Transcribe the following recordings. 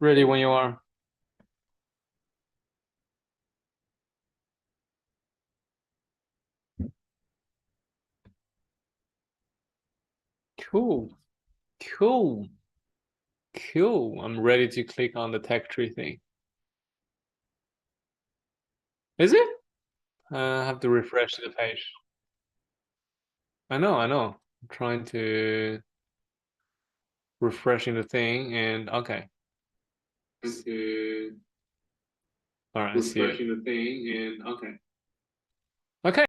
Ready when you are. Cool. Cool. Cool. I'm ready to click on the tech tree thing. Is it? I have to refresh the page. I know, I know. I'm trying to refreshing the thing and okay. All right, I see it. Refreshing the thing and okay. Okay.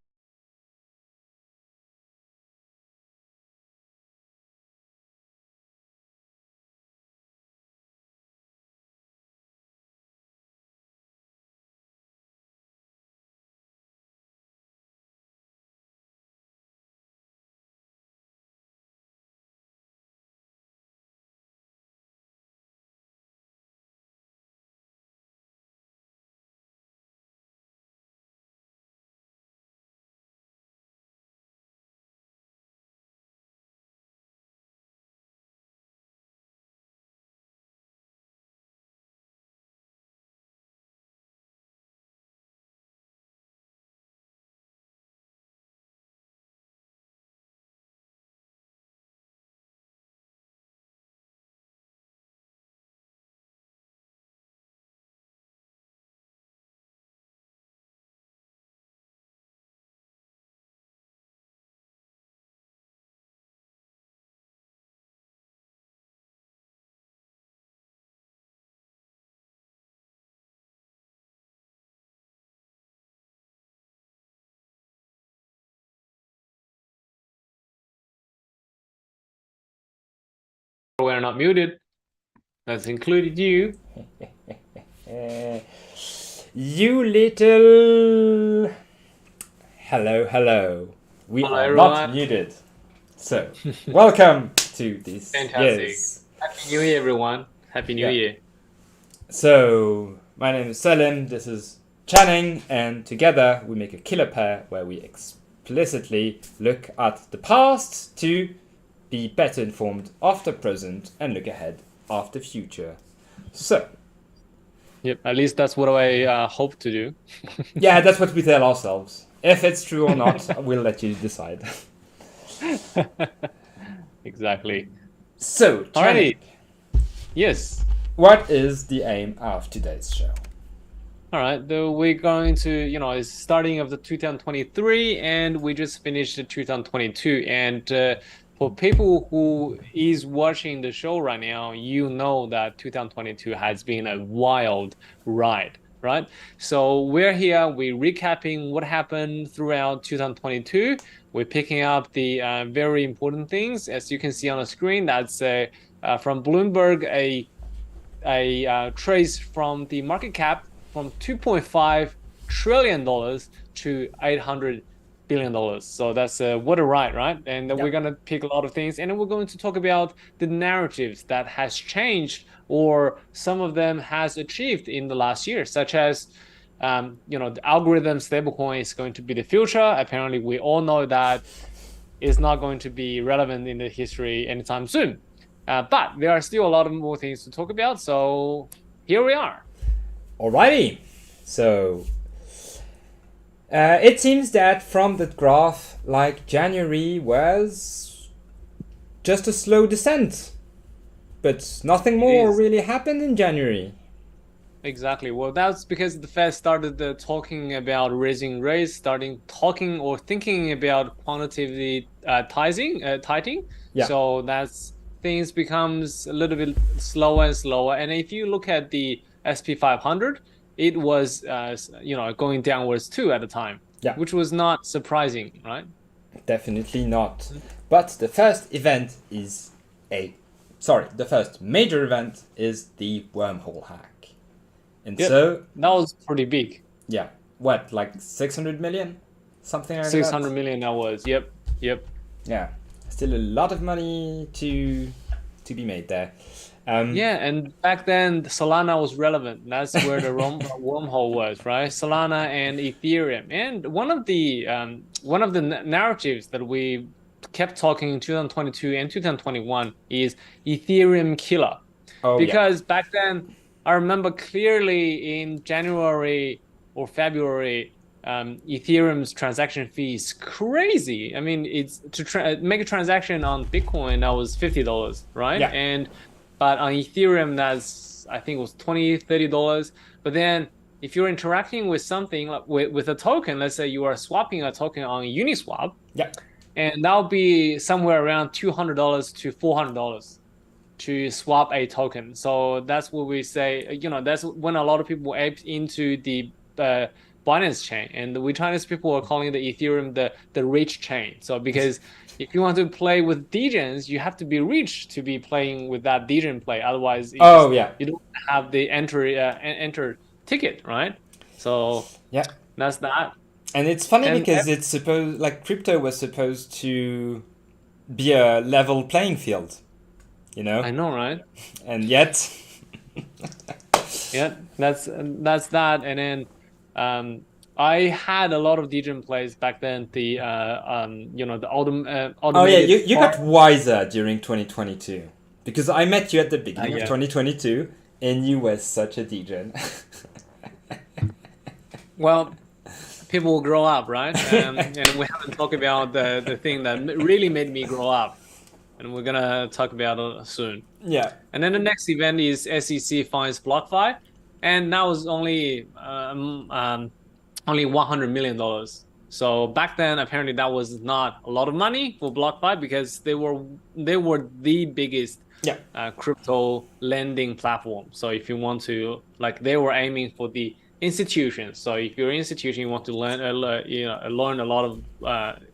We're not muted. That's included you. You little. Hello, hello. We Hello, are not everyone. muted. So, welcome to this. Fantastic. Yes. Happy New Year, everyone. Happy New Yeah. Year. So, my name is Selim, this is Channing, and together we make a killer pair where we explicitly look at the past to be better informed of the present and look ahead of the future. So, Yep, at least that's what I hope to do. yeah, that's what we tell ourselves. If it's true or not, we'll let you decide. Exactly. So, Channing, Alrighty. Yes. what is the aim of today's show? All right. We're going to, it's starting of the 2023, and we just finished the 2022. And for people who is watching the show right now, you know that 2022 has been a wild ride, right? So we're here, we're recapping what happened throughout 2022. We're picking up the very important things, as you can see on the screen. That's from Bloomberg, a trace from the market cap from $2.5 trillion to $800 billion. So that's what a ride, right? And we're going to pick a lot of things, and then we're going to talk about the narratives that has changed or some of them has achieved in the last year, such as the algorithm stablecoin is going to be the future. Apparently, we all know that is not going to be relevant in the history anytime soon. But there are still a lot of more things to talk about. So here we are. Alrighty. So, it seems that from the graph, like January was just a slow descent, but nothing It more is. really happened in January. Exactly. Well, that's because the Fed started talking about raising rates, starting talking or thinking about quantitatively tightening. Yeah. So that's things becomes a little bit slower and slower. And if you look at the SP 500, it was going downwards too at the time, Yeah. which was not surprising, right? Definitely not. But the first event is a. Sorry, the first major event is the wormhole hack. And Yep, so, that was pretty big. yeah, what, like 600 million? Something like that? 600 million that was. Yep, yep. Yeah, still a lot of money to be made there. Yeah, and back then Solana was relevant. That's where the wormhole was, right? Solana and Ethereum. And one of the narratives that we kept talking in 2022 and 2021 is Ethereum killer. Oh, yeah. because back then I remember clearly in January or February, Ethereum's transaction fee is crazy. I mean, it's to make a transaction on Bitcoin that was $50, right? Yeah. But on Ethereum that's I think it was $20, $30. But then if you're interacting with something like with a token, let's say you are swapping a token on Uniswap, Yeah. and that'll be somewhere around $200 to $400 to swap a token. So that's what we say, that's when a lot of people ape into the Binance chain, and we Chinese people are calling the Ethereum the rich chain. So because if you want to play with degens, you have to be rich to be playing with that degen play. Otherwise, you don't have the enter ticket, right? So yeah, that's that. And it's funny because it's supposed like crypto was supposed to be a level playing field, I know, right? And yet, yeah, that's that. And then I had a lot of degen plays back then. The the automated. Oh yeah, you got wiser during 2022 because I met you at the beginning of 2022, and you were such a degen. Well, people will grow up, right? And we haven't talked about the thing that really made me grow up, and we're gonna talk about it soon. Yeah. And then the next event is SEC finds BlockFi, and that was only $100 million. So back then, apparently, that was not a lot of money for BlockFi because they were the biggest crypto lending platform. So if you want to, they were aiming for the institutions. So if you're an institution, you want to learn a lot of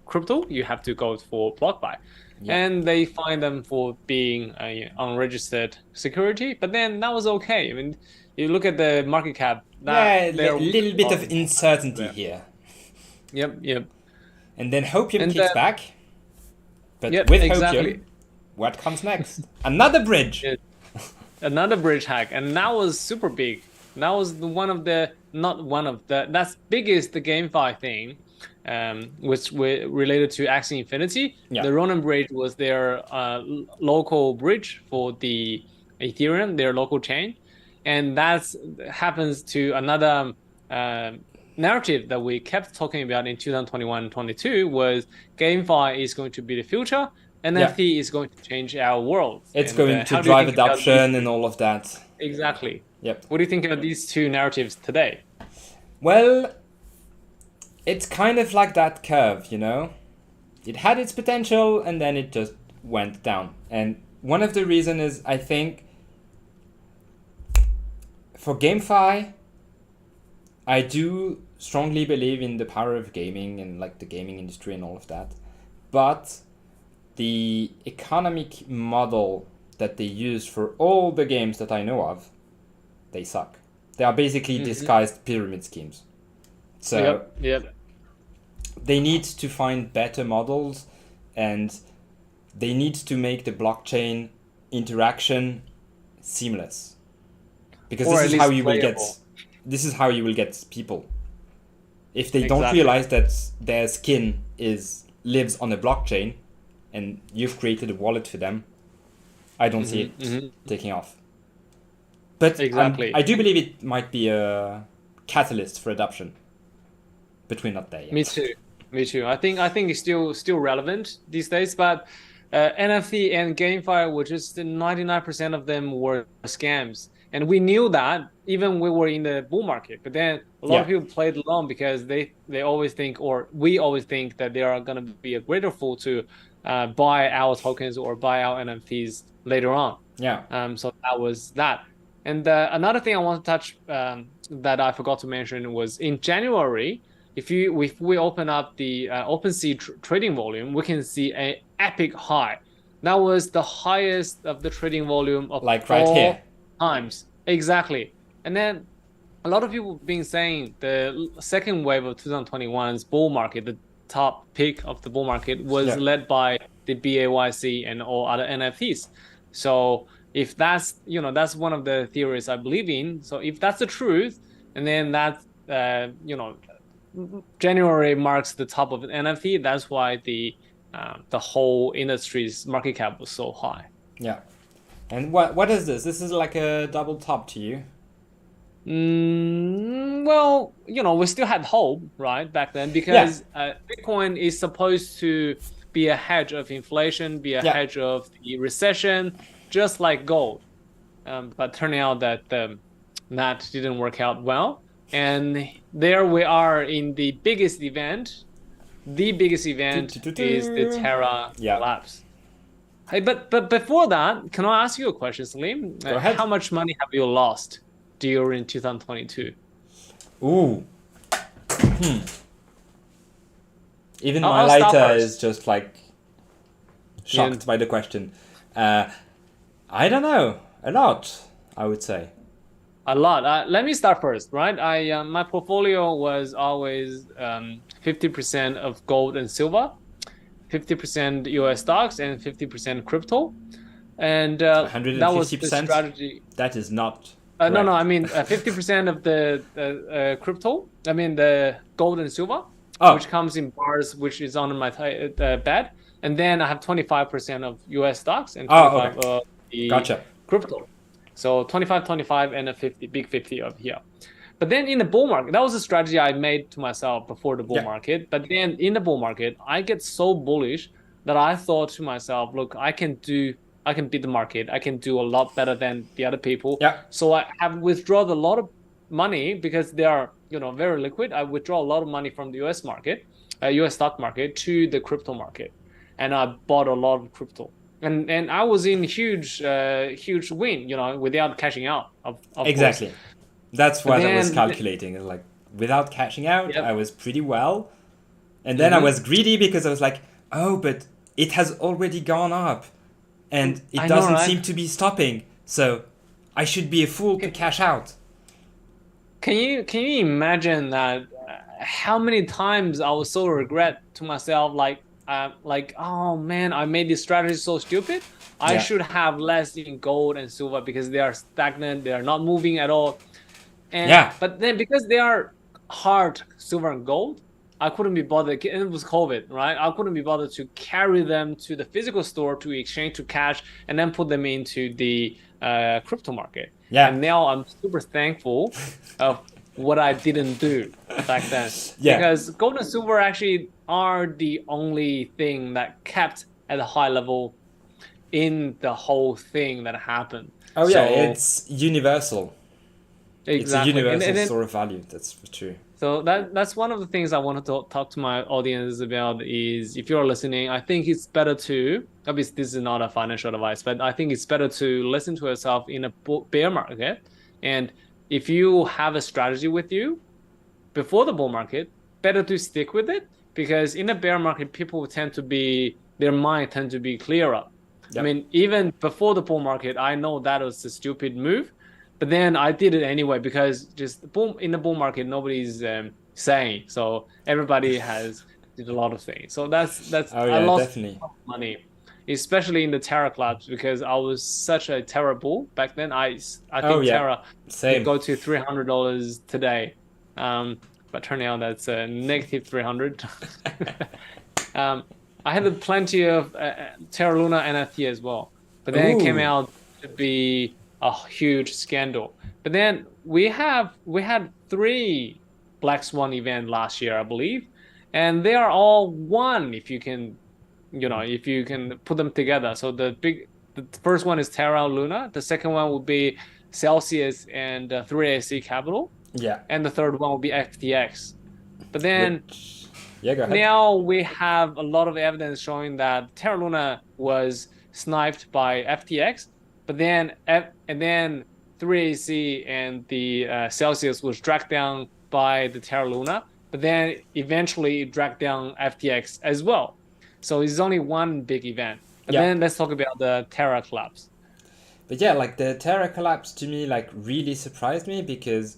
crypto, you have to go for BlockFi. Yeah. And they find them for being unregistered security, but then that was okay. I mean, you look at the market cap. A little bit of uncertainty here. Yep. And then Hopium kicks back. But with Hopium, what comes next? Another bridge. Another bridge hack, and that was super big. That was that's biggest the GameFi thing. Which were related to Axie Infinity. Yeah. The Ronin bridge was their local bridge for the Ethereum, their local chain, and that happens to another narrative that we kept talking about in 2021 and 22 was GameFi is going to be the future. NFT is going to change our world. It's going to drive adoption and all of that. Exactly. Yep. What do you think about these two narratives today? Well, it's kind of like that curve, It had its potential and then it just went down. And one of the reasons is, I think, for GameFi, I do strongly believe in the power of gaming and the gaming industry and all of that. But the economic model that they use for all the games that I know of, they suck. They are basically disguised pyramid schemes. So yep. They need to find better models, and they need to make the blockchain interaction seamless. Because this is how you will get people. If they don't realize that their skin lives on a blockchain and you've created a wallet for them, I don't see it taking off. But I do believe it might be a catalyst for adoption. But we're not there yet. Me too. I think it's still relevant these days, but NFT and GameFi were just 99% of them were scams, and we knew that even we were in the bull market. But then a lot of people played along because they always think, or we always think, that they are going to be a greater fool to buy our tokens or buy our NFTs later on. Yeah. So that was that. And another thing I want to touch that I forgot to mention was in January. If we open up the OpenSea trading volume, we can see an epic high. That was the highest of the trading volume of right all here. Times. Exactly. And then a lot of people have been saying the second wave of 2021's bull market, the top peak of the bull market, was led by the BAYC and all other NFTs. So if that's one of the theories I believe in. So if that's the truth, and then that's January marks the top of an NFT. That's why the whole industry's market cap was so high. Yeah, And what is this? This is like a double top to you. Well, we still had hope, right, back then, Yeah, because Bitcoin is supposed to be a hedge of inflation, be a yeah. hedge of the recession, just like gold. But turning out that that didn't work out well. And there we are in the biggest event. The biggest event is the Terra Yeah. collapse. Hey, but before that, can I ask you a question, Salim? Go ahead. How much money have you lost during 2022? Ooh. Even my I'll start lighter first. is just like shocked by the question. I don't know. A lot, I would say. A lot. Let me start first, right? My portfolio was always 50% of gold and silver, 50% US stocks, and 50% crypto. And that was the 150%? strategy. That is not. No, correct. I mean 50% of the crypto. I mean the gold and silver, Oh. which comes in bars, which is on my bed. And then I have 25% of US stocks and 25 okay. of the Gotcha. crypto. So 25, 25, and a 50, big 50 of here. But then in the bull market, that was a strategy I made to myself before the bull Yeah. market. But then in the bull market, I get so bullish that I thought to myself, look, I can beat the market. I can do a lot better than the other people. Yeah. So I have withdrawn a lot of money because they are, very liquid. I withdraw a lot of money from the US market, US stock market to the crypto market. And I bought a lot of crypto. And I was in huge win, without cashing out. Of Exactly. course. That's what I was Then- calculating. Like without cashing out, Yep. I was pretty well. And then I was greedy because I was like, oh, but it has already gone up. And it I know, doesn't right? seem to be stopping. So I should be a fool to cash out. Can you imagine that? How many times I was so regret to myself, like oh man, I made this strategy so stupid. I Yeah. should have less in gold and silver because they are stagnant. They are not moving at all. And Yeah. but then because they are hard silver and gold, I couldn't be bothered. And it was COVID, right? I couldn't be bothered to carry them to the physical store to exchange to cash and then put them into the crypto market. Yeah. And now I'm super thankful of what I didn't do back then. Yeah. Because gold and silver actually are the only thing that kept at a high level in the whole thing that happened. Oh yeah, So- it's universal. exactly. It's a universal And then- sort of value. That's for true. So that's one of the things I wanted to talk to my audience about is if you're listening, I think it's better to, obviously this is not a financial advice, but I think it's better to listen to yourself in a bear market. And if you have a strategy with you before the bull market, better to stick with it because in a bear market, people tend to be, their mind tend to be clearer. Yep. I mean, even before the bull market, I know that was a stupid move. But then I did it anyway because just boom in the bull market nobody's saying, so everybody has did a lot of things. So that's Oh I yeah, lost definitely. money, especially in the Terra collapse because I was such a Terra bull back then. I think Oh, yeah. Terra Same. could go to $300 today, but turning out that's a negative 300. I had plenty of Terra Luna NFT as well, but then it came Ooh. out to be a huge scandal. But then we had 3 Black Swan event last year, I believe, and they are all one if you can, if you can put them together. So the first one is Terra Luna, the second one would be Celsius and 3AC Capital, Yeah. and the third one would be FTX. But then Yeah, go ahead. now we have a lot of evidence showing that Terra Luna was sniped by FTX, but then 3AC and the Celsius was dragged down by the Terra Luna, but then eventually it dragged down FTX as well. So it's only one big event. But Yeah. then let's talk about the Terra collapse. But yeah, like the Terra collapse to me like really surprised me because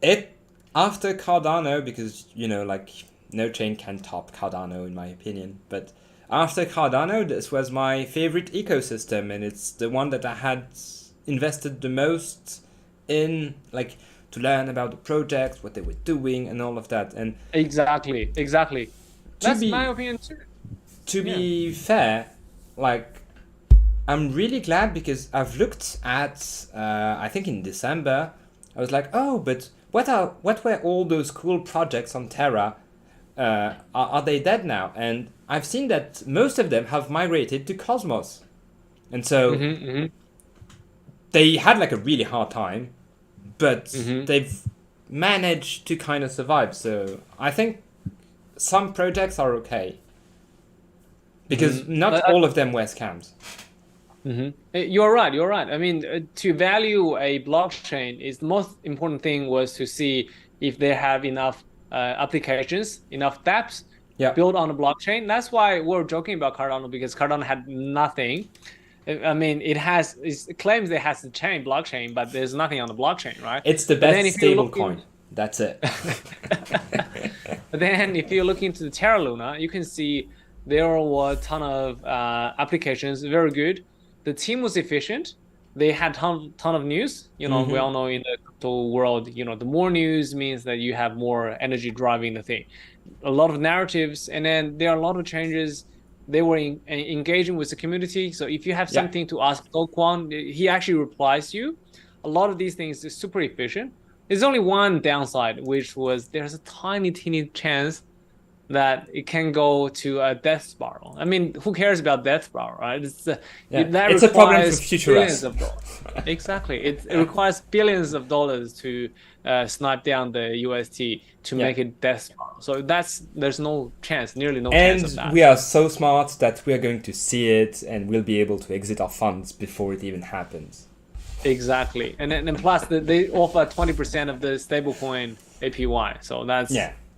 it after Cardano, because like no chain can top Cardano in my opinion, but after Cardano this was my favorite ecosystem and it's the one that I had invested the most in, like to learn about the projects, what they were doing and all of that. And Exactly. That's be- my opinion too. to be fair, like I'm really glad because I've looked at, I think in December, I was like, oh, but what were all those cool projects on Terra? Are they dead now? And I've seen that most of them have migrated to Cosmos. And so they had like a really hard time, but they've managed to kind of survive. So I think some projects are okay. Because not all of them were scams. You're right. You're right. I mean, to value a blockchain, is the most important thing was to see if they have enough applications, enough dApps built on the blockchain. That's why we're joking about Cardano, because Cardano had nothing. I mean, it claims it has the chain blockchain, but there's nothing on the blockchain, right? It's the best stable coin. That's it. But then if you look into the Terra Luna, you can see there were a ton of applications, very good. The team was efficient. They had ton of news. We all know in the crypto world, the more news means that you have more energy driving the thing. A lot of narratives, and then there are a lot of changes. They were engaging with the community. So if you have something to ask Do Kwon, he actually replies you. A lot of these things is super efficient. There's only one downside, which was there's a teeny chance that it can go to a death spiral. I mean, who cares about death spiral, right? It's a problem for future billions of dollars. Exactly. It requires billions of dollars to snipe down the UST to make it death spiral. So there's no chance, nearly no chance of that. And we are so smart that we are going to see it and we'll be able to exit our funds before it even happens. Exactly. And then plus they offer 20% of the stablecoin APY. So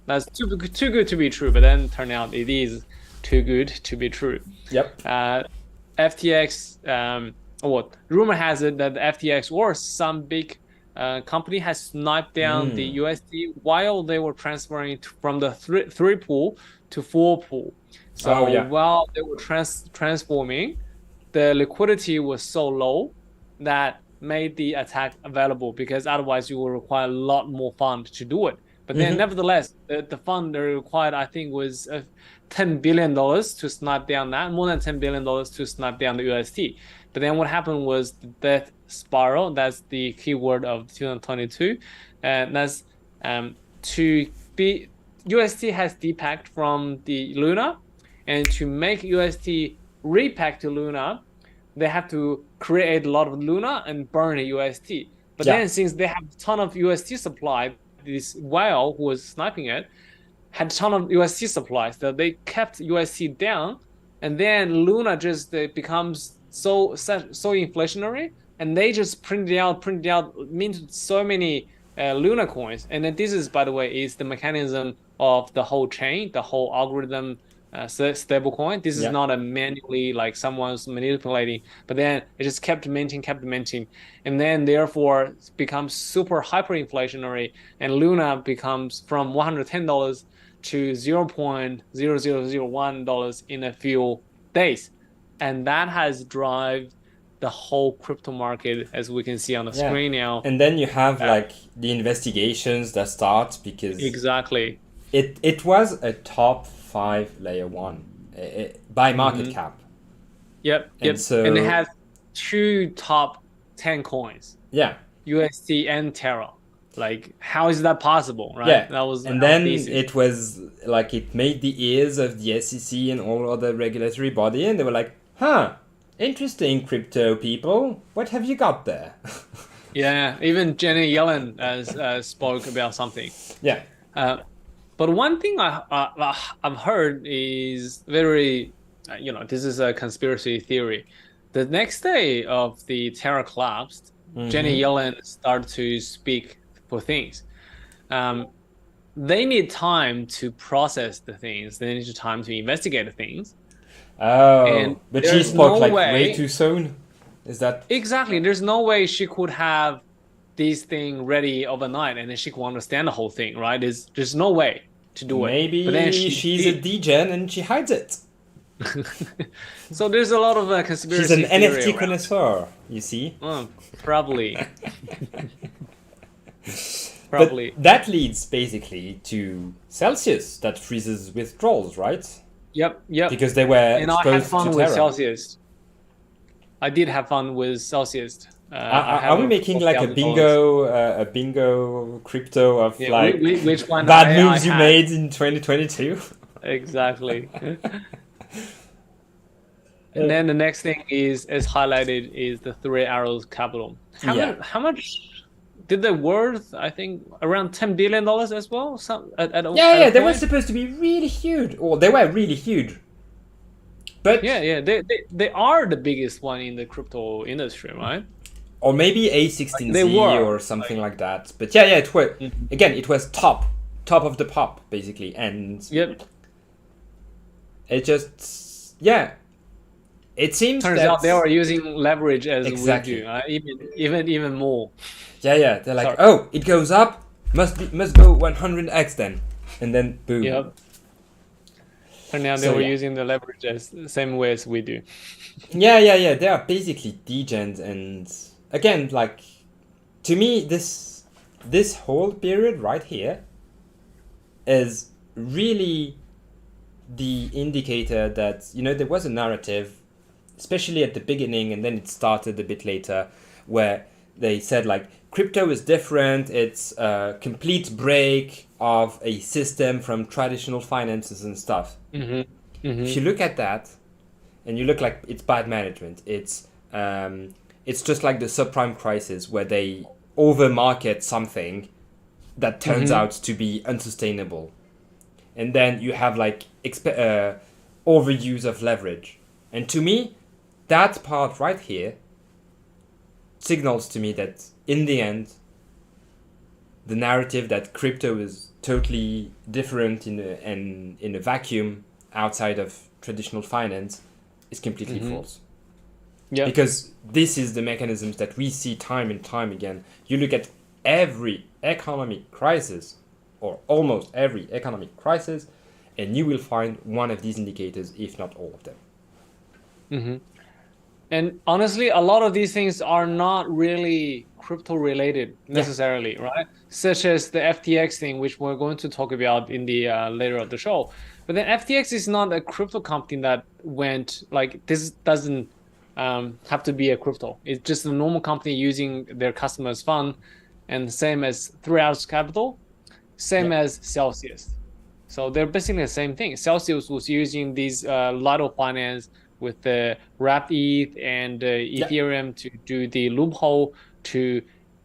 that's too good to be true, but then turn out it is too good to be true. Yep. FTX, rumor has it that the FTX or some big company has sniped down the USD while they were transferring from the 3 pool to 4 pool. So while they were transforming, the liquidity was so low that made the attack available, because otherwise you will require a lot more fund to do it. But then nevertheless, the fund they required, I think, was $10 billion to snipe down that, more than $10 billion to snipe down the UST. But then what happened was the death spiral. That's the keyword of 2022. And that's UST has depacked from the Luna, and to make UST repack to Luna, they have to create a lot of Luna and burn a UST. But then since they have a ton of UST supply, this whale who was sniping it had a ton of UST supplies, that they kept UST down, and then Luna just becomes so inflationary, and they just printed out, minted so many Luna coins. And then this is, by the way, is the mechanism of the whole chain, the whole algorithm stable coin. This is not a manually like someone's manipulating, but then it just kept minting, and then therefore it becomes super hyperinflationary, and Luna becomes from $110 to $0.0001 in a few days, and that has driven the whole crypto market, as we can see on the screen now. And then you have like the investigations that start, because it was a top 5 layer 1 by market cap. Yep. And it has 2 top 10 coins. UST and Terra. Like, how is that possible, right? Yeah. And then it was like it made the ears of the SEC and all other regulatory body, and they were like, interesting, crypto people. What have you got there? Even Janet Yellen spoke about something. But one thing I've heard is very, this is a conspiracy theory. The next day of the Terra collapsed, Janet Yellen started to speak for things. They need time to process the things. They need time to investigate the things. But she spoke way too soon. Is that exactly? There's no way she could have this thing ready overnight and then she could understand the whole thing, right? There's no way to do it. Maybe but then she's a degen and she hides it. So there's a lot of conspiracy. She's an NFT connoisseur, you see. Probably. But that leads basically to Celsius that freezes withdrawals, right? Yep. Because they were I had fun with Celsius. I did have fun with Celsius. I Are have we a making couple of like $1,000. a bingo crypto of Yeah, like which one bad I moves you had. made in 2022? Exactly. And then the next thing is highlighted is the Three Arrows Capital. Yeah. How much did they worth? I think around $10 billion as well. Some Yeah, at a yeah, they were point. supposed to be really huge. Or they were really huge. But Yeah, they are the biggest one in the crypto industry, right? or maybe Like they A16Z were. or something Like, like that. But yeah, it was mhm. again, it was top of the pop basically, and Yep. it just yeah, it seems Turns that out they are using leverage as we do, exactly. even more. Yeah, yeah, they're like, Sorry. oh, it goes up, must go 100x then, and then boom. Yep. Turns out they So were yeah, using the leverage as the same way as we do. yeah, yeah, yeah. They are basically degens, and again, like to me, this whole period right here is really the indicator that there was a narrative, especially at the beginning, and then it started a bit later, where they said like crypto is different. It's a complete break of a system from traditional finances and stuff. Mm-hmm. If Mm-hmm. you look at that, and you look like it's bad management, it's just like the subprime crisis where they overmarket something that turns Mm-hmm. out to be unsustainable, and then you have like overuse of leverage. And to me, that part right here signals to me that in the end, the narrative that crypto is totally different in a vacuum outside of traditional finance is completely Mm-hmm. false. Yeah. Because this is the mechanisms that we see time and time again. You look at every economic crisis, or almost every economic crisis, and you will find one of these indicators, if not all of them. Mm-hmm. And honestly, a lot of these things are not really crypto related Yeah, necessarily, right? Such as the FTX thing, which we're going to talk about in the later of the show. But then FTX is not a crypto company that went like this doesn't have to be a crypto. It's just a normal company using their customers' fund, and same as Three Arrows Capital, yeah, same as Celsius. So they're basically the same thing. Celsius was using these Lido Finance with the wrapped ETH and yeah, Ethereum to do the loophole to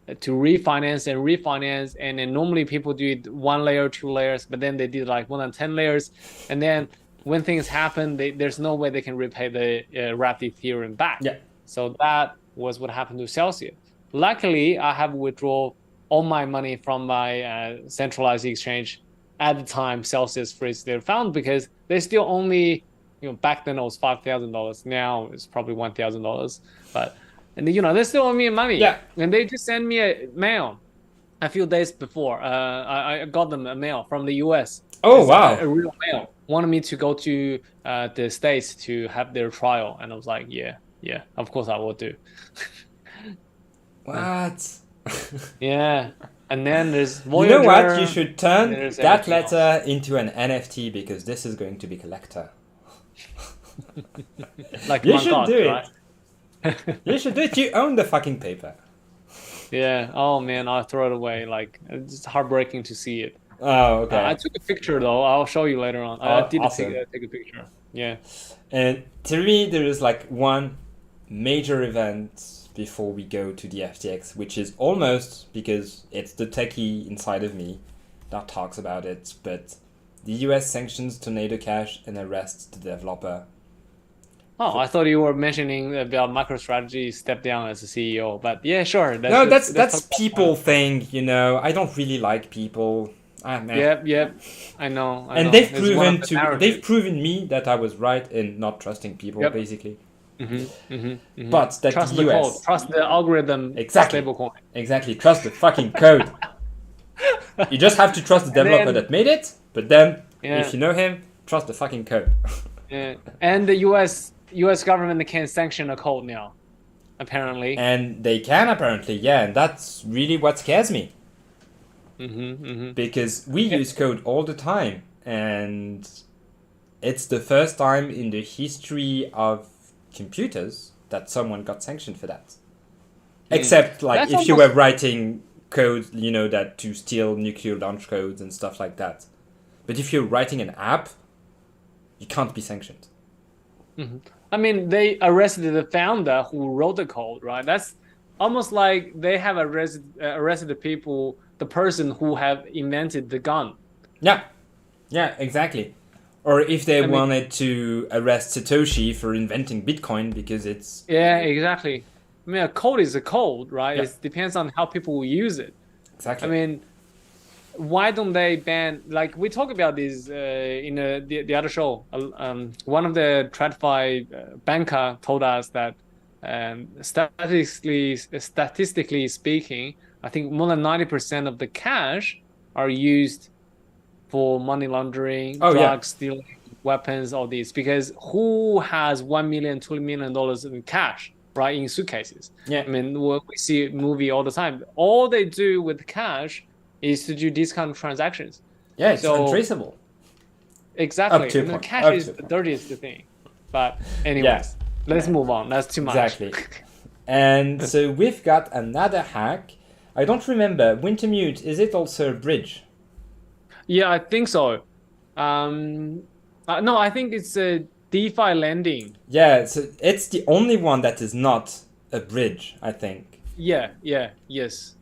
refinance, and then normally people do it one layer, two layers, but then they did like more than 10 layers, and then when things happen, there's no way they can repay the wrapped Ethereum back. yeah. So that was what happened to Celsius. Luckily, I have withdrawn all my money from my centralized exchange at the time Celsius freeze they found, because they still only, back then it was $5,000. Now it's probably $1,000. But and they still owe me money, Yeah. and they just send me a mail a few days before. I got them a mail from the US. Oh It's a wow. real mail. Wanted me to go to the States to have their trial, and I was like, yeah, of course I will do. Uh, What? yeah, and then there's You know what? You Voyager, should and turn there's that everything else. letter into an NFT because this is going to be collector. Like You Mt. should do Gox, it. right? You should do it. You own the fucking paper. Yeah. Oh man, I'll throw it away. Like it's heartbreaking to see it. Oh, I okay. took a picture though. I'll show you later on. I Oh, did awesome. take a picture. Yeah. And to me, there is like one major event before we go to the FTX, which is almost because it's the techie inside of me that talks about it, but the US sanctions Tornado Cash and arrests the developer. Oh, I thought you were mentioning about MicroStrategy step down as a CEO, but yeah, sure. No, Let's that's talk about people thing, you know. I don't really like people. Ah, man. Yep, yep. I know, I And know. It's one of the they've narratives. proven me that I was right in not trusting people, Yep. basically. Mm-hmm. But that Trust the the code. US Trust the algorithm exactly, stablecoin. exactly trust the fucking code. You just have to trust the And developer then that made it, but then yeah, if you know him, trust the fucking code. yeah. And the US government can sanction a code now, apparently. And they can apparently, yeah, and that's really what scares me Mm-hmm. because we Yeah. use code all the time, and it's the first time in the history of computers that someone got sanctioned for that. Except like That's if you were writing code, you know, that to steal nuclear launch codes and stuff like that. But if you're writing an app, you can't be sanctioned. I mean, they arrested the founder who wrote the code, right? That's almost like they have arrested the people, the person who have invented the gun. Yeah, yeah, exactly. Or if they wanted to arrest Satoshi for inventing Bitcoin because it's... Yeah, exactly. I mean, a code is a code, right? Yeah. It depends on how people will use it. Exactly. I mean, why don't they ban, like we talk about this in the other show. One of the TradFi banker told us that statistically speaking, I think more than 90% of the cash are used for money laundering, drugs, stealing, weapons, all these. Because who has $1 million, $2 million in cash, right, in suitcases? Yeah. I mean, we see a movie all the time. All they do with cash is to do these kind of transactions. Yeah, it's untraceable. Exactly. Up to a and point. Cash is the dirtiest thing. But anyways, let's move on. That's too much. Exactly. And so we've got another hack. I don't remember. Wintermute, is it also a bridge? Yeah, I think so. No, I think it's a DeFi lending. Yeah, so it's the only one that is not a bridge, I think. Yes.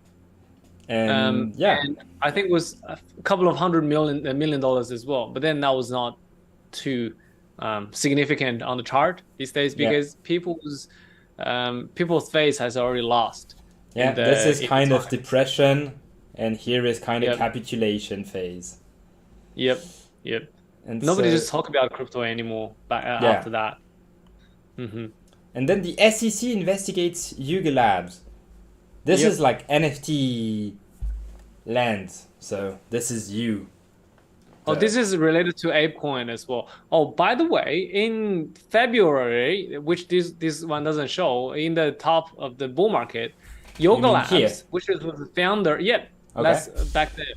And and I think it was a couple of $100 million as well. But then that was not too significant on the chart these days because people's faith has already lost. Yeah, this is kind of depression, and here is kind of capitulation phase. Yep. And nobody just talk about crypto anymore after that. And then the SEC investigates Yuga Labs. This is like NFT land, so this is you. Oh, this is related to ApeCoin as well. Oh, by the way, in February, which this one doesn't show, in the top of the bull market, Yuga Labs, which was the founder, that's back there.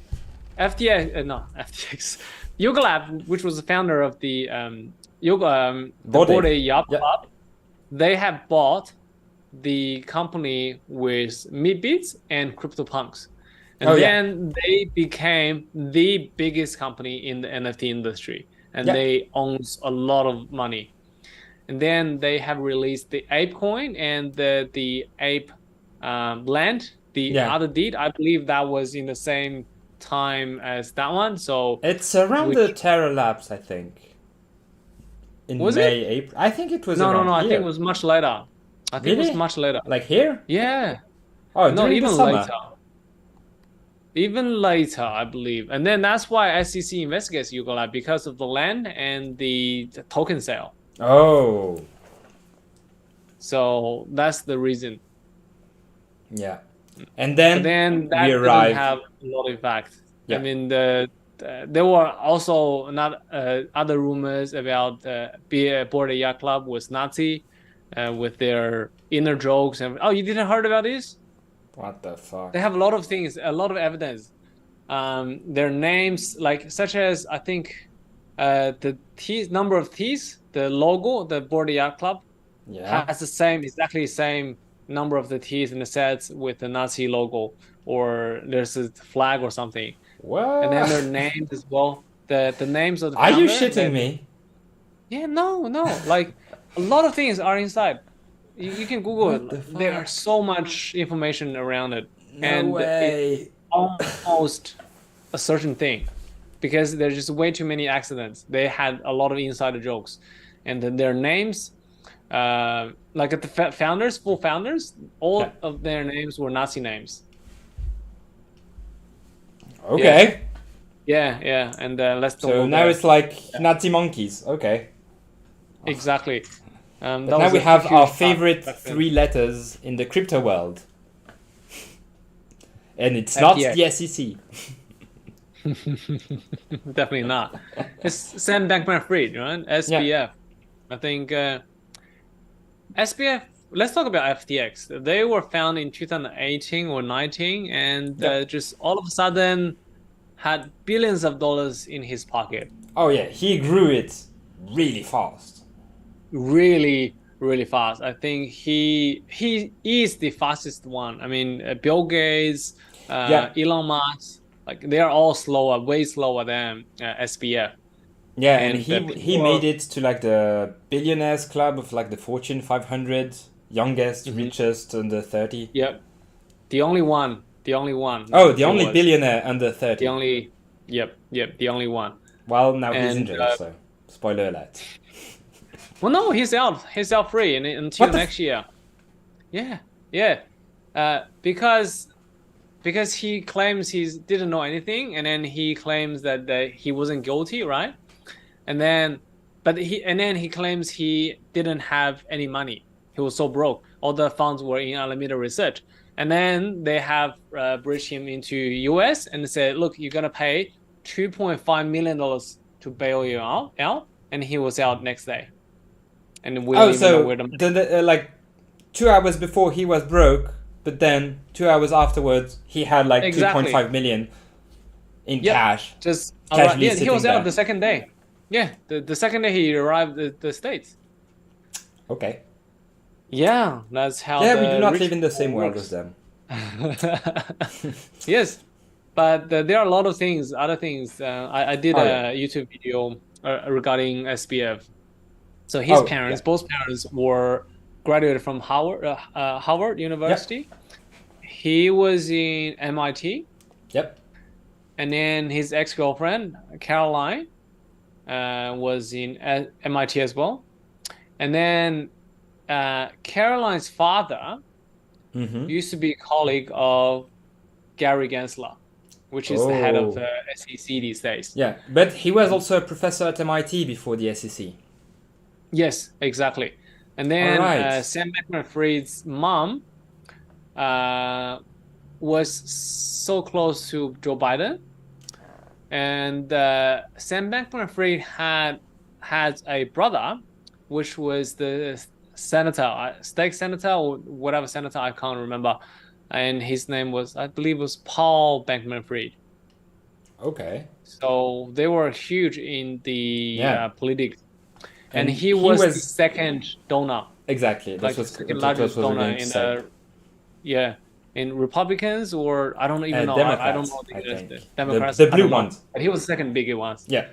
FTX. Yuga Labs, which was the founder of the Bored Ape Yacht Club, they have bought the company with Meatbeats and CryptoPunks. And then they became the biggest company in the NFT industry. And they own a lot of money. And then they have released the ApeCoin and the Ape Land, the other deed. I believe that was in the same time as that one. So it's around the Terra Labs, I think. In May, April. I think it was No, here. I think it was much later. I think it was much later. Like here? Yeah. Oh, no, even the summer. later. Even later, I believe. And then that's why SEC investigates Yuga Lab, because of the land and the token sale. Oh. So that's the reason. Yeah. And then that didn't have a lot of impact. I mean, there were also other rumors about Bored Ape Yacht Club was Nazi with their inner jokes. And you didn't heard about this? What the fuck? They have a lot of things, a lot of evidence. Their names, like such as I think the number of T's, the logo, the Bored Ape Yacht Club, has exactly the same number of the T's in the sets with the Nazi logo, or there's a flag or something. What? And then their names as well. The names of the founder, Are you shitting me? Yeah, no. Like a lot of things are inside. You can Google it. There's so much information around it. No way. It's almost a certain thing. Because there's just way too many accidents. They had a lot of insider jokes. And then their names, like at the full founders, all of their names were Nazi names. Okay. Yeah. And so now it's like Nazi monkeys. Okay. Exactly. But now we have our favorite 3 letters in the crypto world. And it's not the SEC. Definitely not. It's Sam Bankman-Fried, right? SBF. Yeah. I think SBF, let's talk about FTX. They were founded in 2018 or 19 and just all of a sudden had billions of dollars in his pocket. Oh yeah, he grew it really fast. Really really fast. I think he is the fastest one. I mean, Bill Gates, Yeah, Elon Musk, like they are all slower, way slower than SBF. yeah, and And he people made are, it to like the billionaires club of like the Fortune 500, youngest, Mhm. richest under 30. Yep, the only one. Oh, the He only was billionaire under the 30. only, yep, the only one. Well, now he's in And jail, so spoiler alert. well, no, he's out free until What the? next year. Yeah, yeah, because he claims he didn't know anything, and then he claims that he wasn't guilty, right? And then, but he claims he didn't have any money. He was so broke. All the funds were in Alameda Research, and then they have bridged him into U.S. and said, "Look, you're gonna pay $2.5 million to bail you out," and he was out next day, and we don't Oh, even know so where the money. like 2 hours before he was broke, but then 2 hours afterwards he had like Exactly. 2.5 million in Yep. cash, Just casually yeah, he sitting was out there. the second day. Yeah, the second day he arrived at the States. Okay. Yeah, that's how Yeah, we do the not rich live in the people same world works. as them. Yes, but there are a lot of things, other things. I did Oh yeah. a YouTube video regarding SBF. So his Oh yeah. parents, both parents, were graduated from Harvard Yep. University. He was in MIT, Yep. and then his ex-girlfriend Caroline was in MIT as well. And then Caroline's father Mm-hmm. used to be a colleague of Gary Gensler, which is the head of Oh. the SEC these days. Yeah, but he was also a professor at MIT before the SEC. Yes, exactly. And All then right. Sam Bankman-Fried's mom uh, was so close to Joe Biden, and Sam Bankman-Fried had a brother, which was the senator, state senator or whatever senator, I can't remember, and his name was, I believe, was Paul Bankman-Fried. Okay. So they were huge in the Yeah. politics, and And he he was the was second donor, exactly. like the second largest What I was donor going to in say. yeah, in Republicans, or I don't even know. I don't Democrats, know I think. the Democrats. The I blue don't know, ones. but he was the second big ones. Yeah.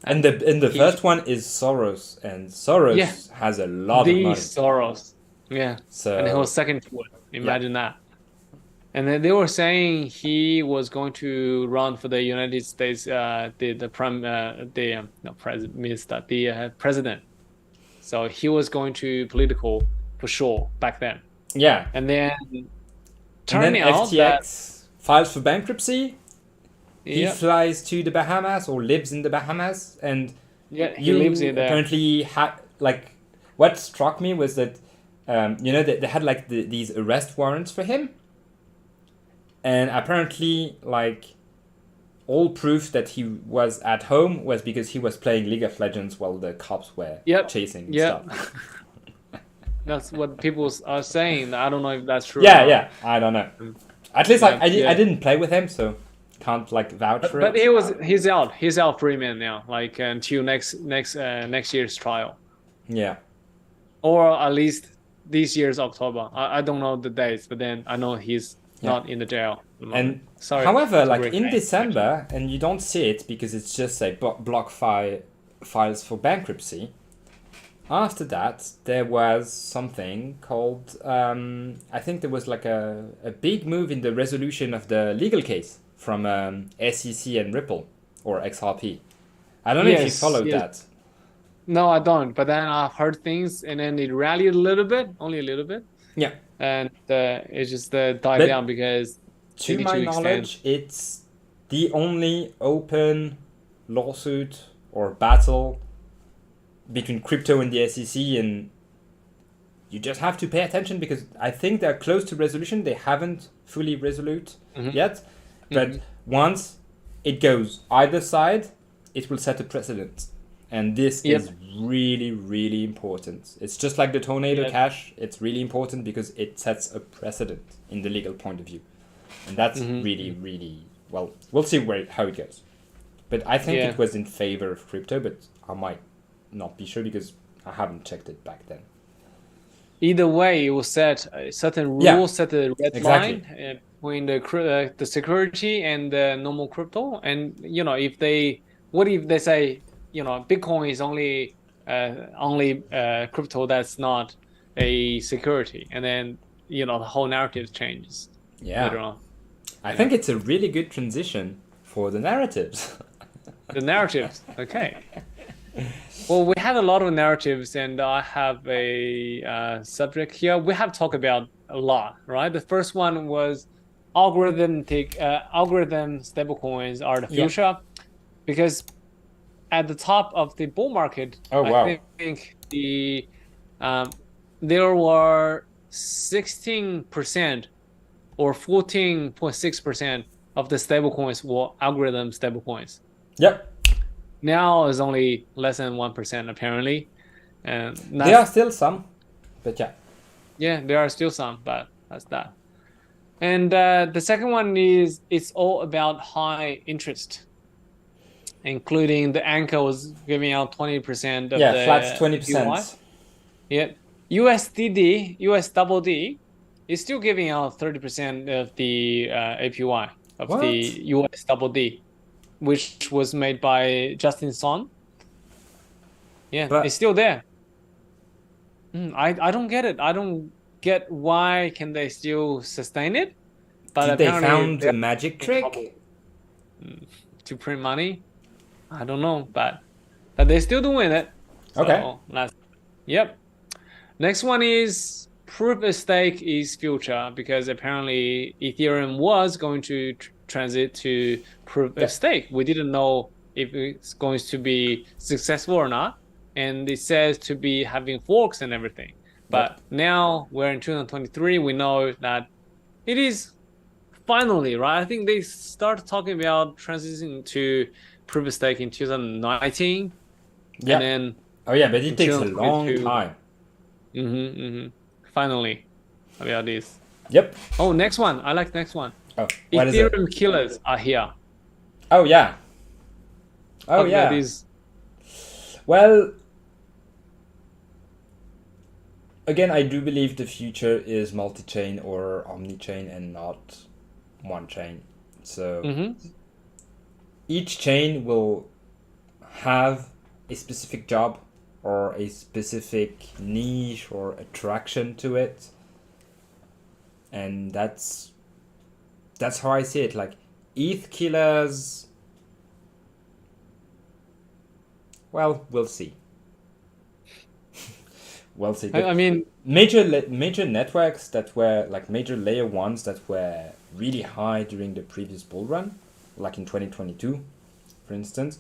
And the He, first one is Soros, and Soros yeah, has a lot of the money. Soros, yeah, and he was So second to it. Imagine that. And then they were saying he was going to run for the United States, the prime, no president, minister, the president. So he was going to political for sure back then. yeah. And then And then turning out that FTX files for bankruptcy. He yeah, flies to the Bahamas or lives in the Bahamas, and yeah, he lives you in there. apparently had like what struck me was that they had like these arrest warrants for him, and apparently like all proof that he was at home was because he was playing League of Legends while the cops were Yep, chasing yep. stuff. That's what people are saying. I don't know if that's true or Yeah, not. yeah, I don't know. At least like Yeah. I didn't play with him, so can't like vouch for But it. he's out free man now, like until next year's trial, Yeah. or at least this year's October. I don't know the dates, but then I know he's Yeah. not in the jail at the moment. And Sorry, however, to like break in news, December, and you don't see it because it's just a block files for bankruptcy. After that, there was something called I think there was like a big move in the resolution of the legal case from SEC and Ripple or XRP. I don't know if you Yes, followed yes. that. No, I don't. But then I've heard things, and then it rallied a little bit, only a little bit, Yeah. and it just died But down because they to need my to extend. knowledge, it's the only open lawsuit or battle between crypto and the SEC, and you just have to pay attention because I think they're close to resolution. They haven't fully resolute Mhm. yet, but once it goes either side, it will set a precedent. And this Yep. is really, really important. It's just like the tornado Yep. cash. It's really important because it sets a precedent in the legal point of view. And that's Mhm. really, really, well, we'll see how it goes. But I think Yeah. it was in favor of crypto, but I might not be sure because I haven't checked it back then. either way, it will set a certain Yeah, rules, set a red exactly. line between the security and the normal crypto. And if what if they say, Bitcoin is only crypto that's not a security, and then the whole narrative changes Yeah. later on. I Yeah, think it's a really good transition for the narratives. the narratives. Okay. Well, we had a lot of narratives, and I have a subject here. We have talked about a lot, right? The first one was algorithm stablecoins are the Yeah. future, because at the top of the bull market, Oh, I wow. think um, there were 16% or 14.6% of the stablecoins were algorithm stablecoins. Yep. Now is only less than 1% apparently, and There are that's still some, but yeah. yeah, there are still some, but that's that. And the second one is it's all about high interest, including the Anchor was giving out 20% of Yeah, flat the APY. 20%. Yep. USDD, US double D, is still giving out 30% of the APY of the What? US double D, which was made by Justin Sun. Yeah, it's But still there. I don't get it. I don't get why can they still sustain it, but did they apparently found they're a magic in trouble. trick? To print money. I don't know, but they're still doing it. Okay. So yep. Next one is proof of stake is future, because apparently Ethereum was going to transit to proof of Yep. stake. We didn't know if it's going to be successful or not, and it says to be having forks and everything. Yep. But now we're in 2023. We know that it is finally, right. I think they started talking about transitioning to proof of stake in 2019, and Yeah. then Oh yeah, but in it takes a long 2022. time. Finally, about this. Yep. Oh, next one. I like next one. Oh, what is it? Ethereum killers are here. Oh yeah. Oh Talk about yeah. this. Well, again, I do believe the future is multi-chain or omni-chain and not one chain. So each chain will have a specific job or a specific niche or attraction to it, and that's how I see it. Like ETH killers, well, we'll see. We'll see. I mean, Major networks that were like major layer ones that were really high during the previous bull run, like in 2022, for instance.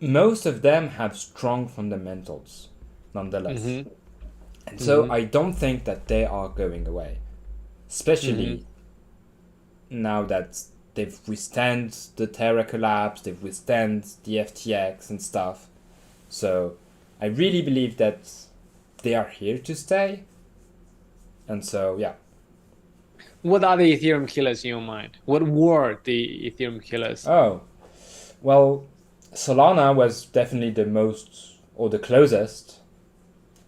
Most of them have strong fundamentals, nonetheless. And so I don't think that they are going away, especially now that they've withstand the Terra collapse, they've withstand the FTX and stuff. So I really believe that they are here to stay. And so, yeah. what are the Ethereum killers in your mind? What were the Ethereum killers? Oh, well, Solana was definitely the most or the closest.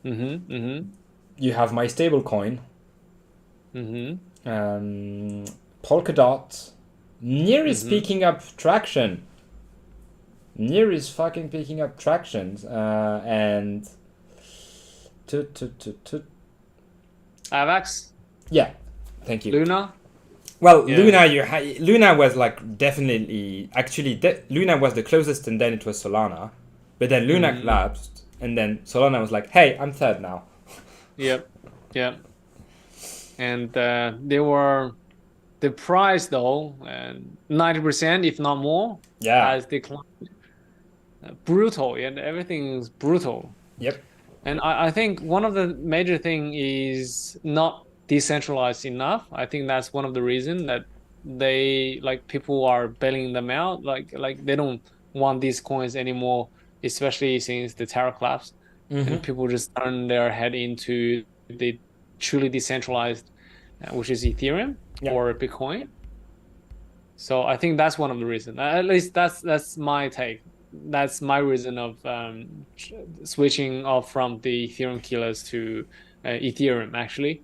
You have my stablecoin. Polkadot. Near is picking up traction. Near is fucking picking up traction. And Avax, yeah, thank you. Luna. Well, Yeah. Luna was like definitely actually Luna was the closest, and then it was Solana, but then Luna collapsed, and then Solana was like, "Hey, I'm third now." Yep. And the price though, 90%, if not more, Yeah. has declined. Brutal, and everything's brutal. Yep. And I think one of the major thing is not decentralized enough. I think that's one of the reasons that people are bailing them out. Like they don't want these coins anymore, especially since the Terra collapse, and people just turn their head into the truly decentralized, which is Ethereum or Bitcoin. So I think that's one of the reasons. At least that's my take. that's my reason of switching off from the Ethereum killers to Ethereum actually,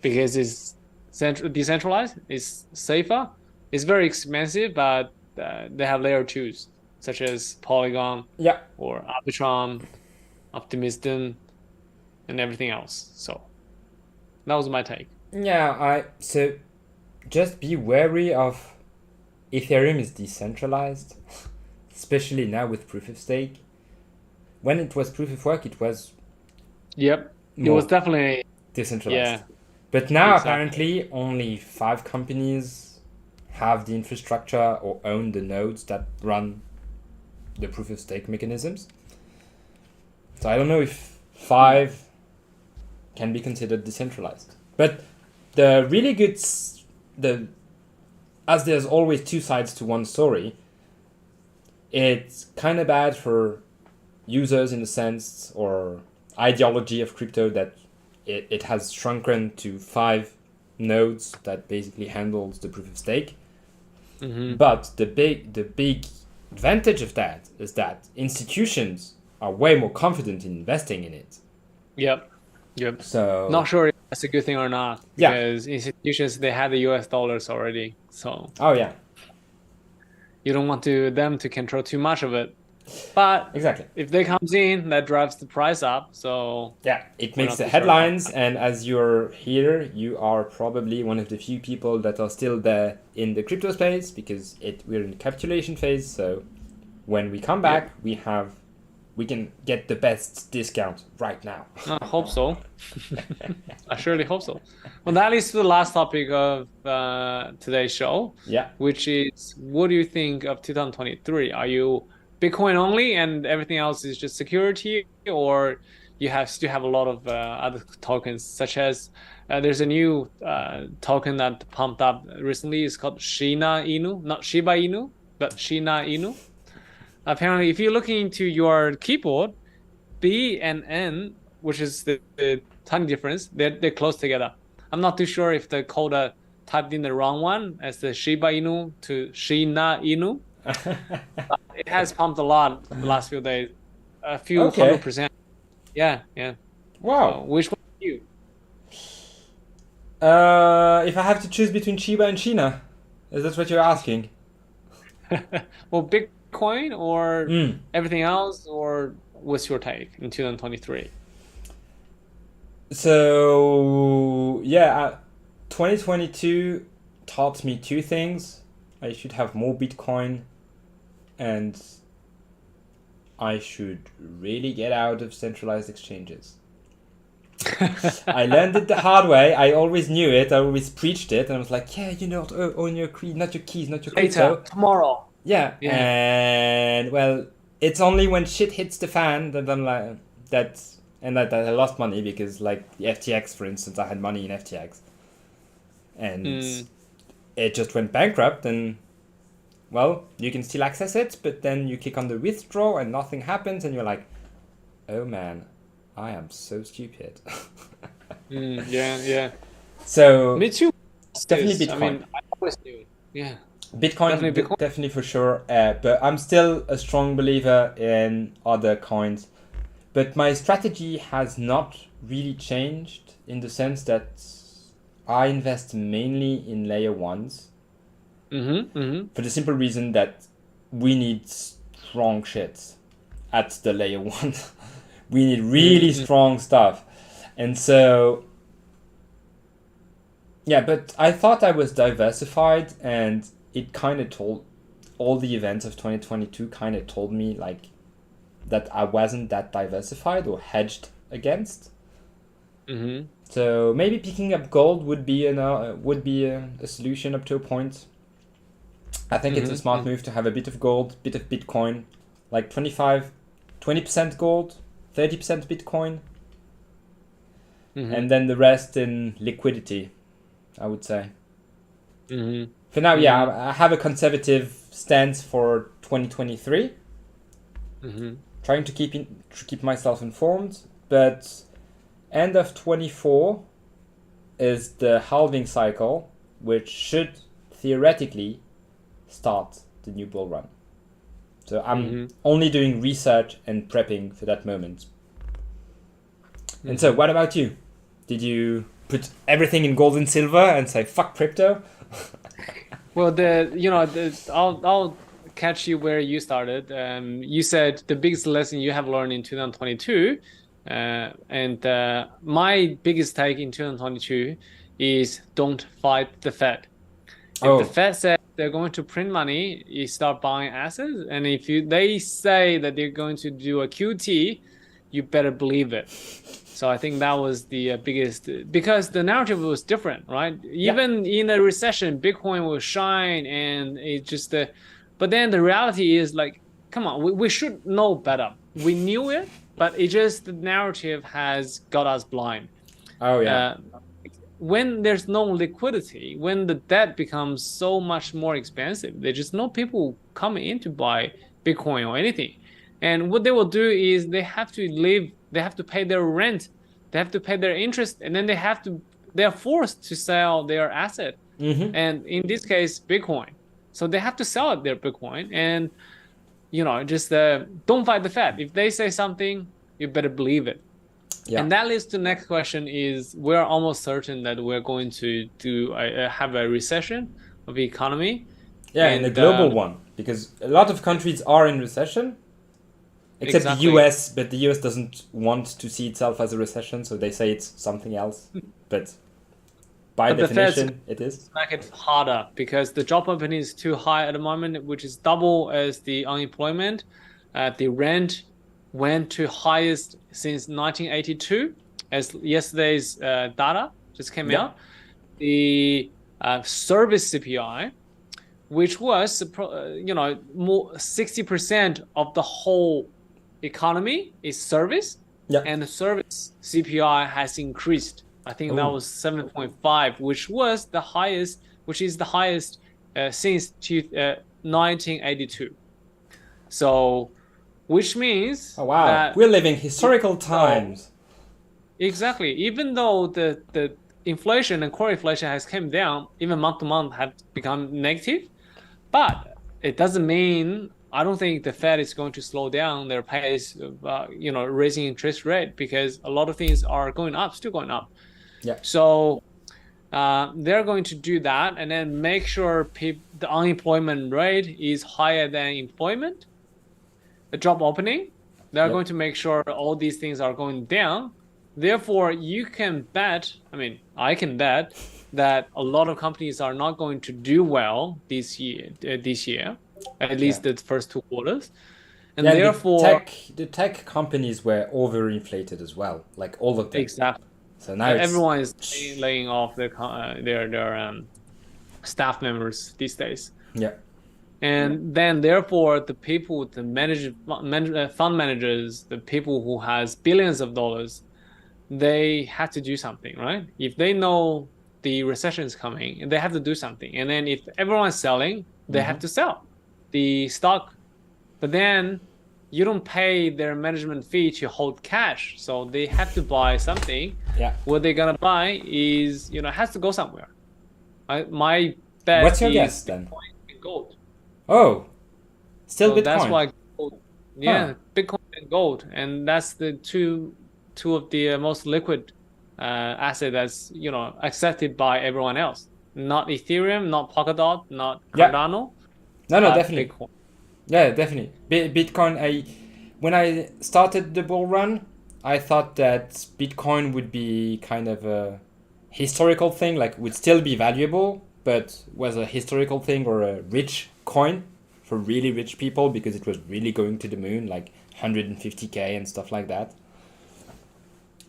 because it's decentralized, it's safer, it's very expensive, but they have layer twos such as Polygon Yeah. or Arbitrum, Optimism, and everything else. So that was my take. Yeah, so just be wary of Ethereum is decentralized, especially now with proof of stake. When it was proof of work, it was Yep, it more was definitely decentralized. yeah, But now exactly. apparently only 5 companies have the infrastructure or own the nodes that run the proof of stake mechanisms. So I don't know if 5 can be considered decentralized. But the really good, as there's always two sides to one story, it's kind of bad for users in the sense or ideology of crypto that it has shrunken to 5 nodes that basically handles the proof of stake. But the big advantage of that is that institutions are way more confident in investing in it. Yep. So Not sure if that's a good thing or not, Yeah. because institutions they had the US dollars already, so oh yeah, you don't want them to control too much of it. But exactly. if they comes in, that drives the price up. So Yeah, it we're makes not the too sure about headlines, and as you're here, you are probably one of the few people that are still there in the crypto space because we're in the capitulation phase. So when we come back, we can get the best discount right now. I hope so. I surely hope so. Well, that leads to the last topic of today's show, Yeah. which is what do you think of 2023? Are you Bitcoin only and everything else is just security, or you still have a lot of other tokens, such as there's a new token that pumped up recently. It's called Shina Inu, not Shiba Inu, but Shina Inu. Apparently, if you're looking into your keyboard, B and N, which is the tiny difference, they're close together. I'm not too sure if the coder typed in the wrong one as the Shiba Inu to Shina Inu. It has pumped a lot the last few days, a few Okay. 100%. Yeah. So, Wow. which one are you? If I have to choose between Shiba and Shina, is that what you're asking? Well, Bitcoin or Mm. everything else, or what's your take in 2023? So yeah, 2022 taught me 2 things. I should have more Bitcoin, and I should really get out of centralized exchanges. I learned it the hard way. I always knew it. I always preached it, and I was like, yeah, own your creed, not your keys, not your crypto. Later, tomorrow. Yeah, Yeah. and well, it's only when shit hits the fan that I'm like that I lost money because like the FTX, for instance, I had money in FTX, and it just went bankrupt. And well, you can still access it, but then you click on the withdraw and nothing happens, and you're like, oh man, I am so stupid. Yeah. So Me too. definitely I Bitcoin. mean, I always knew. Yeah. Bitcoin, Definitely Bitcoin. definitely for sure. But I'm still a strong believer in other coins. But my strategy has not really changed in the sense that I invest mainly in layer ones for the simple reason that we need strong shit at the layer one. We need really strong stuff. And so, yeah, but I thought I was diversified, and it kind of told all the events of 2022 kind of told me like that I wasn't that diversified or hedged against. So maybe picking up gold would be a solution up to a point. I think it's a smart move to have a bit of gold, bit of Bitcoin, like 20% gold, 30% Bitcoin, and then the rest in liquidity, I would say. For now, yeah, I have a conservative stance for 2023. Trying to keep myself informed, but end of 24 is the halving cycle, which should theoretically start the new bull run. So I'm only doing research and prepping for that moment. And so, what about you? Did you put everything in gold and silver and say fuck crypto? Well, I'll catch you where you started. You said the biggest lesson you have learned in 2022, and my biggest take in 2022 is don't fight the Fed. If the Fed said they're going to print money, you start buying assets, and if they say that they're going to do a QT, you better believe it. So I think that was the biggest, because the narrative was different, right? Even in a recession, Bitcoin will shine, and it just. But then the reality is like, come on, we should know better. We knew it, but it just the narrative has got us blind. Oh yeah. When there's no liquidity, when the debt becomes so much more expensive, there's just no people coming in to buy Bitcoin or anything. And what they will do is they have to live, they have to pay their rent, they have to pay their interest, and then they're forced to sell their asset. And in this case, Bitcoin. So they have to sell their Bitcoin, and just don't fight the Fed. If they say something, you better believe it. Yeah. And that leads to the next question is, we're almost certain that we're going to have a recession of the economy. Yeah, and a global one, because a lot of countries are in recession, except the US, but the US doesn't want to see itself as a recession, so they say it's something else. But by definition, it is. Make it harder, because the job opening is too high at the moment, which is double as the unemployment. The rent went to highest since 1982, as yesterday's data just came out. The service CPI, which was more 60% of the whole economy is service, and the service CPI has increased. I think that was 7.5, which is the highest since 1982. So, which means that we're living historical times. Exactly. Even though the inflation and core inflation has come down, even month to month have become negative, but it doesn't mean, I don't think the Fed is going to slow down their pace of raising interest rate, because a lot of things are still going up. Yeah. So they're going to do that, and then make sure the unemployment rate is higher than employment. The job opening, they're going to make sure all these things are going down. Therefore, you can bet, I can bet that a lot of companies are not going to do well this year, at least the first 2 quarters. And therefore, the tech companies were overinflated as well, like all of them. Exactly. So now everyone is laying off their staff members these days. Yeah. And then therefore the people, the fund managers, the people who has billions of dollars, they had to do something, right? If they know the recession is coming, they have to do something. And then if everyone's selling, they have to sell the stock. But then you don't pay their management fee to hold cash. So they have to buy something. Yeah. What they're going to buy is, has to go somewhere. My bet What's your guess then? Gold. Oh, still Bitcoin. That's why gold. Yeah, Bitcoin and gold. And that's the two of the most liquid asset that's, accepted by everyone else. Not Ethereum, not Polkadot, not Cardano. No, definitely. Bitcoin. Yeah, definitely. Bitcoin, when I started the bull run, I thought that Bitcoin would be kind of a historical thing, like would still be valuable, but was a historical thing or a rich coin for really rich people, because it was really going to the moon, like 150K and stuff like that.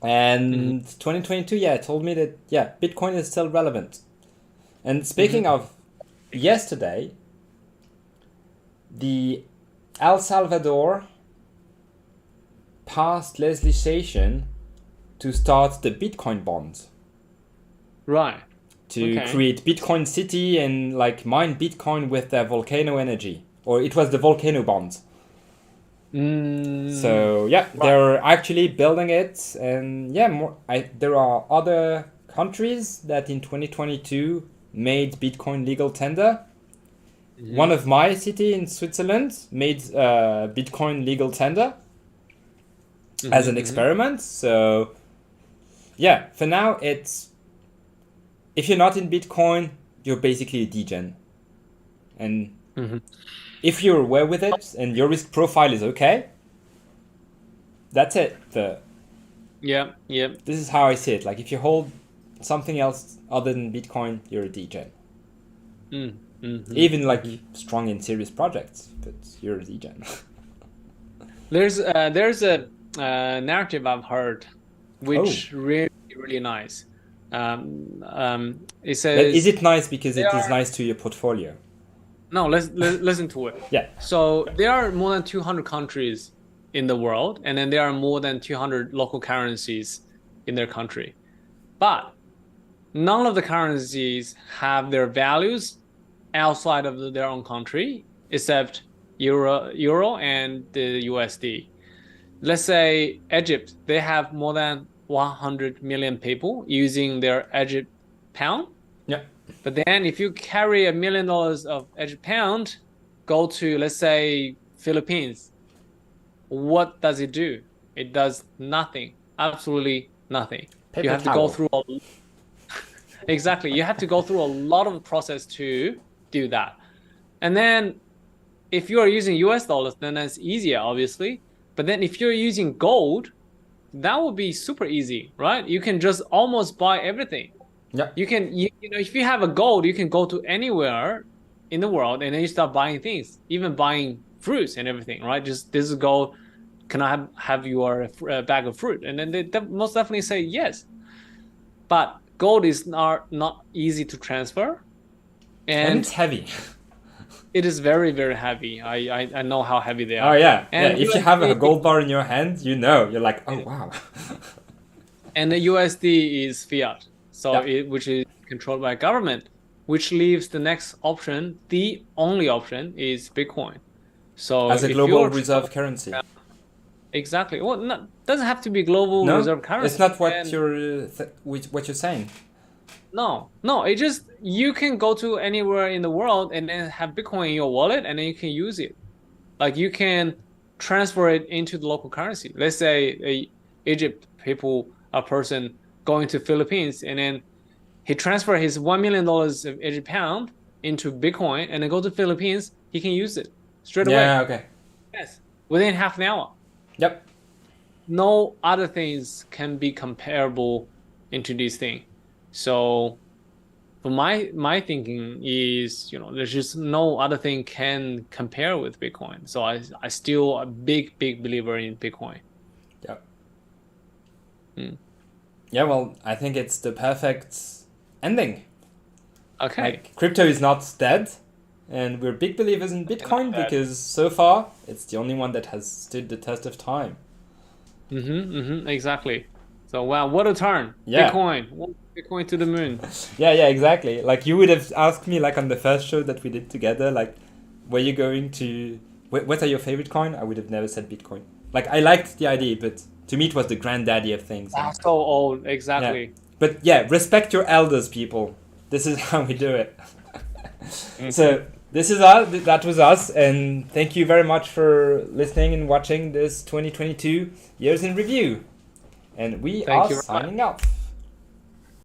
And 2022, told me that, Bitcoin is still relevant. And speaking of yesterday, the El Salvador passed legislation to start the Bitcoin bonds. Right. To create Bitcoin City and mine Bitcoin with their volcano energy. Or it was the volcano bonds. So they're actually building it, and there are other countries that in 2022 made Bitcoin legal tender, one of my city in Switzerland made Bitcoin legal tender as an experiment. So yeah, for now it's, if you're not in Bitcoin, you're basically a degen. And if you're aware with it and your risk profile is okay, that's it. Yeah. This is how I see it. Like if you hold something else other than Bitcoin, you're a degen. Even like strong in serious projects, but you're a degen. There's a narrative I've heard, which really nice. It says, is it nice because it is nice to your portfolio? No, let's listen to it. Yeah. So there are more than 200 countries in the world, and then there are more than 200 local currencies in their country. But none of the currencies have their values outside of their own country, except Euro and the USD. Let's say Egypt, they have more than 100 million people using their Egypt pound. Yeah. But then if you carry $1 million of Egypt pound, go to, let's say, Philippines, what does it do? It does nothing, absolutely nothing. Paper you have towel. to go through exactly. You have to go through a lot of process to do that. And then if you are using US dollars, then that's easier, obviously. But then if you're using gold, that would be super easy, right? You can just almost buy everything. Yeah. You can, you know, if you have a gold, you can go to anywhere in the world and then you start buying things, even buying fruits and everything, right? Just, this is gold. Can I have your bag of fruit? And then they most definitely say yes. But gold is not easy to transfer. And it's heavy. It is very, very heavy. I know how heavy they are. Oh yeah. And if you have a gold bar in your hand, you're like, oh wow. And the USD is fiat, so which is controlled by government, which leaves the next option, the only option, is Bitcoin. So as a global reserve currency. Exactly. Well, doesn't have to be global reserve currency. It's not what what you're saying. No. It just, you can go to anywhere in the world and then have Bitcoin in your wallet and then you can use it. Like you can transfer it into the local currency. Let's say Egypt a person going to Philippines and then he transfer his $1 million of Egypt pound into Bitcoin and then go to Philippines, he can use it straight away. Yeah, okay. Yes, within half an hour. Yep. No other things can be comparable into this thing. So for my thinking is, there's just no other thing can compare with Bitcoin. So I still a big believer in Bitcoin. Yeah. Yeah, well, I think it's the perfect ending. Okay. Like, crypto is not dead, and we're big believers in Bitcoin because so far it's the only one that has stood the test of time. Exactly. So wow, what a turn! Yeah. Bitcoin to the moon. Yeah, exactly. Like you would have asked me, like on the first show that we did together, like, were you going to? What are your favorite coin? I would have never said Bitcoin. Like I liked the idea, but to me it was the granddaddy of things. So old, exactly. Yeah. But yeah, respect your elders, people. This is how we do it. So this is us. That was us, and thank you very much for listening and watching this 2022 Years in Review. And we are signing off.